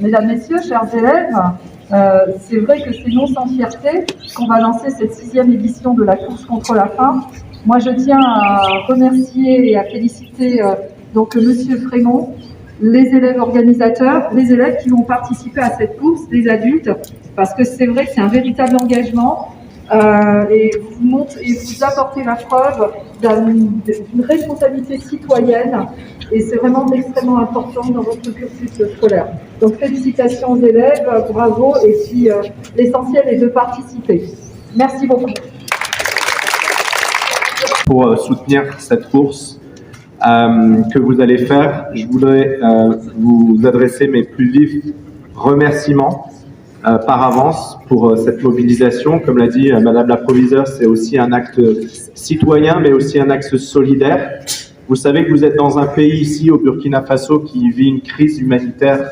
Mesdames, Messieurs, chers élèves, c'est vrai que c'est non sans fierté qu'on va lancer cette 6e édition de la course contre la faim. Moi, je tiens à remercier et à féliciter donc Monsieur Frémont, les élèves organisateurs, les élèves qui vont participer à cette course, les adultes, parce que c'est vrai que c'est un véritable engagement et vous apportez la preuve d'une responsabilité citoyenne et c'est vraiment extrêmement important dans votre cursus scolaire. Donc félicitations aux élèves, bravo, et puis l'essentiel est de participer. Merci beaucoup. Pour soutenir cette course que vous allez faire, je voudrais vous adresser mes plus vifs remerciements par avance pour cette mobilisation. Comme l'a dit Madame la Proviseure, c'est aussi un acte citoyen, mais aussi un acte solidaire. Vous savez que vous êtes dans un pays ici, au Burkina Faso, qui vit une crise humanitaire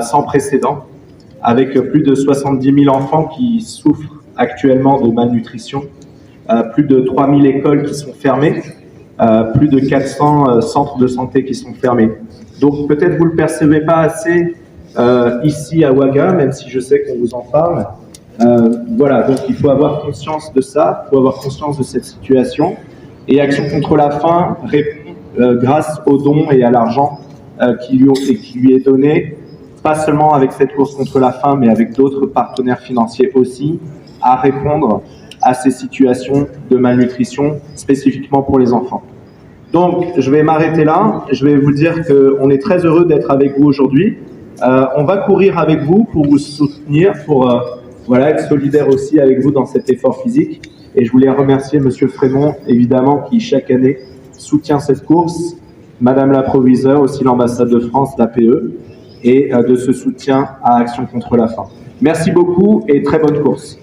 sans précédent, avec plus de 70 000 enfants qui souffrent actuellement de malnutrition, plus de 3 000 écoles qui sont fermées, plus de 400 centres de santé qui sont fermés. Donc peut-être vous ne le percevez pas assez ici à Ouaga, même si je sais qu'on vous en parle. Voilà, donc il faut avoir conscience de ça, il faut avoir conscience de cette situation. Et Action contre la faim répond grâce aux dons et à l'argent qui lui est donné, pas seulement avec cette course contre la faim, mais avec d'autres partenaires financiers aussi, à répondre à ces situations de malnutrition, spécifiquement pour les enfants. Donc, je vais m'arrêter là. Je vais vous dire qu'on est très heureux d'être avec vous aujourd'hui. On va courir avec vous pour vous soutenir, pour voilà, être solidaire aussi avec vous dans cet effort physique. Et je voulais remercier Monsieur Frémont, évidemment, qui chaque année soutient cette course, Madame la Proviseure, aussi l'ambassade de France, l'APE, et de ce soutien à Action contre la faim. Merci beaucoup et très bonne course.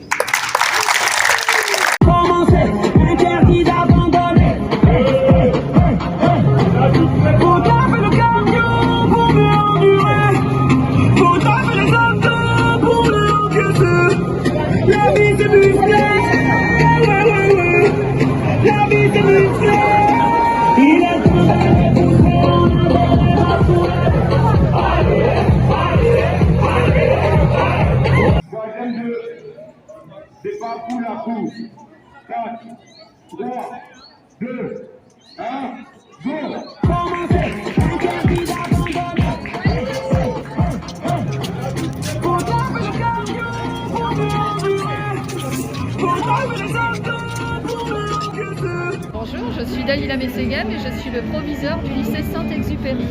C'est pas pour la course. 4, 3, 2, 1, go! Bonjour, je suis Dalila Messeghem et je suis le proviseur du lycée Saint-Exupéry.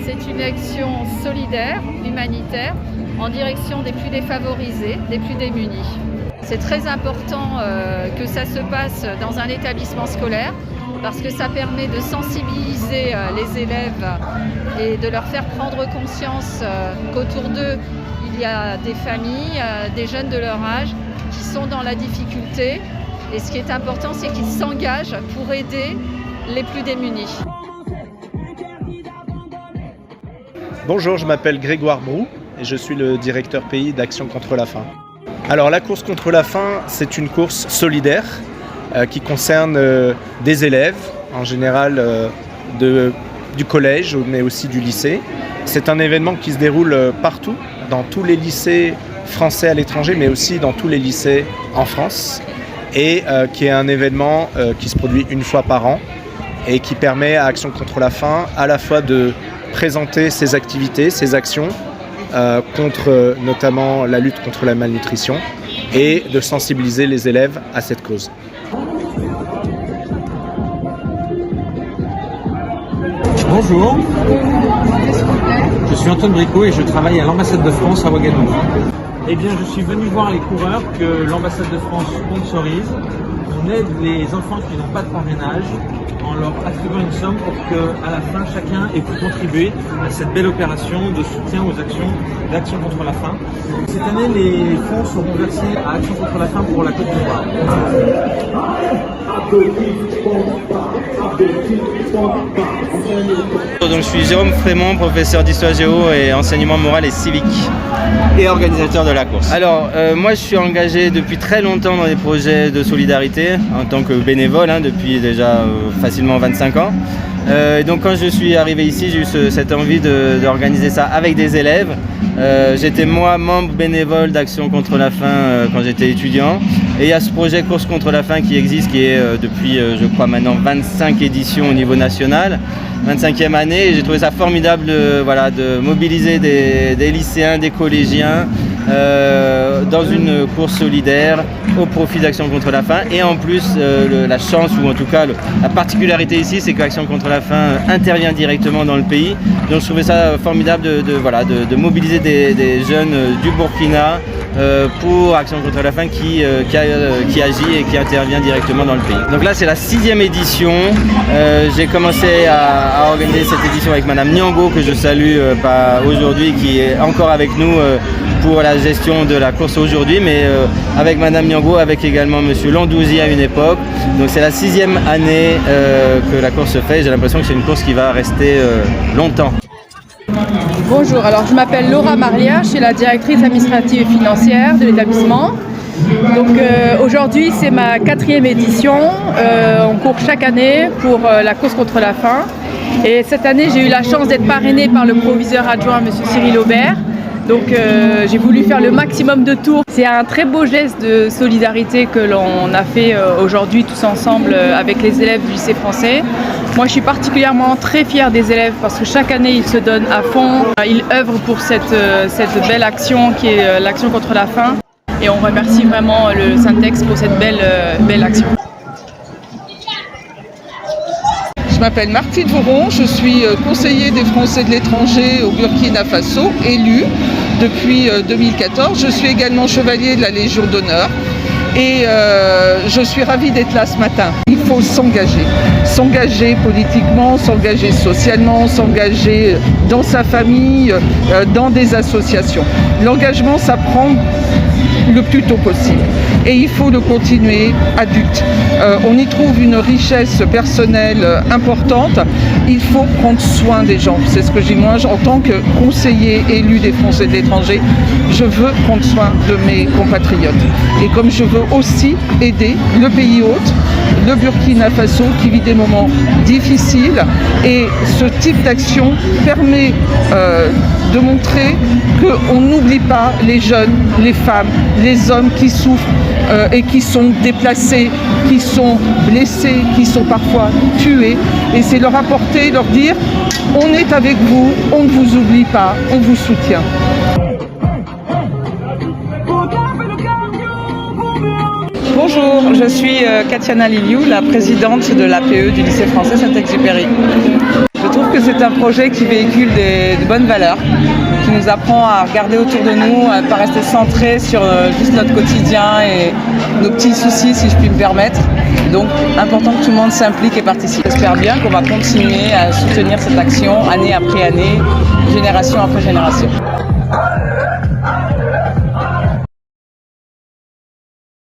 C'est une action solidaire, humanitaire, en direction des plus défavorisés, des plus démunis. C'est très important que ça se passe dans un établissement scolaire parce que ça permet de sensibiliser les élèves et de leur faire prendre conscience qu'autour d'eux, il y a des familles, des jeunes de leur âge qui sont dans la difficulté. Et ce qui est important, c'est qu'ils s'engagent pour aider les plus démunis. Bonjour, je m'appelle Grégoire Brou et je suis le directeur pays d'Action contre la faim. Alors la course contre la faim, c'est une course solidaire qui concerne des élèves, en général du collège, mais aussi du lycée. C'est un événement qui se déroule partout, dans tous les lycées français à l'étranger, mais aussi dans tous les lycées en France, et qui est un événement qui se produit une fois par an et qui permet à Action contre la faim à la fois de présenter ses activités, ses actions, contre notamment la lutte contre la malnutrition et de sensibiliser les élèves à cette cause. Bonjour, je suis Antoine Bricot et je travaille à l'ambassade de France à Ouagadougou. Eh bien, je suis venu voir les coureurs que l'ambassade de France sponsorise. On aide les enfants qui n'ont pas de parrainage en leur attribuant une somme pour qu'à la fin, chacun ait pu contribuer à cette belle opération de soutien aux actions d'Action contre la faim. Cette année, les fonds seront versés à Action contre la faim pour la Côte d'Ivoire. Donc, je suis Jérôme Frémont, professeur d'histoire géo et enseignement moral et civique et organisateur de la course. Alors moi je suis engagé depuis très longtemps dans des projets de solidarité en tant que bénévole depuis déjà facilement 25 ans. Et donc quand je suis arrivé ici, j'ai eu cette envie d'organiser ça avec des élèves J'étais moi membre bénévole d'Action contre la faim quand j'étais étudiant. Et il y a ce projet Course contre la faim qui existe, qui est depuis je crois maintenant 25 éditions au niveau national, 25e année. Et j'ai trouvé ça formidable de mobiliser des lycéens, des collégiens dans une course solidaire au profit d'Action contre la faim. Et en plus la chance, ou en tout cas la particularité ici, c'est qu'Action contre la faim intervient directement dans le pays. Donc je trouvais ça formidable de mobiliser des jeunes du Burkina pour Action contre la faim qui agit et qui intervient directement dans le pays. Donc là c'est la 6e édition. J'ai commencé à organiser cette édition avec Madame Niango, que je salue aujourd'hui, qui est encore avec nous pour la gestion de la course aujourd'hui, mais avec Madame Niango, avec également Monsieur Landouzi à une époque. Donc c'est la 6e année que la course se fait. J'ai l'impression que c'est une course qui va rester longtemps. Bonjour, alors je m'appelle Laura Marlia, je suis la directrice administrative et financière de l'établissement. Donc aujourd'hui c'est ma 4e édition, on court chaque année pour la course contre la faim. Et cette année j'ai eu la chance d'être parrainée par le proviseur adjoint M. Cyril Aubert. Donc j'ai voulu faire le maximum de tours. C'est un très beau geste de solidarité que l'on a fait aujourd'hui tous ensemble avec les élèves du lycée français. Moi je suis particulièrement très fière des élèves parce que chaque année ils se donnent à fond. Ils œuvrent pour cette belle action qui est l'action contre la faim. Et on remercie vraiment le Syntex pour cette belle action. Je m'appelle Martine Vauron, je suis conseiller des Français de l'étranger au Burkina Faso, élue depuis 2014. Je suis également chevalier de la Légion d'honneur et je suis ravie d'être là ce matin. Il faut s'engager politiquement, s'engager socialement, s'engager dans sa famille, dans des associations. L'engagement s'apprend le plus tôt possible et il faut le continuer adulte. On y trouve une richesse personnelle importante. Il faut prendre soin des gens. C'est ce que je dis moi en tant que conseiller élu des Français de l'étranger. Je veux prendre soin de mes compatriotes. Et comme je veux aussi aider le pays hôte, le Burkina Faso, qui vit des moments difficiles. Et ce type d'action permet de montrer qu'on n'oublie pas les jeunes, les femmes, les hommes qui souffrent et qui sont déplacés, qui sont blessés, qui sont parfois tués. Et c'est leur apporter, leur dire « on est avec vous, on ne vous oublie pas, on vous soutient ». Bonjour, je suis Katiana Liliou, la présidente de l'APE du lycée français Saint-Exupéry. Je trouve que c'est un projet qui véhicule de bonnes valeurs, qui nous apprend à regarder autour de nous, à ne pas rester centré sur juste notre quotidien et nos petits soucis, si je puis me permettre. Donc, important que tout le monde s'implique et participe. J'espère bien qu'on va continuer à soutenir cette action année après année, génération après génération.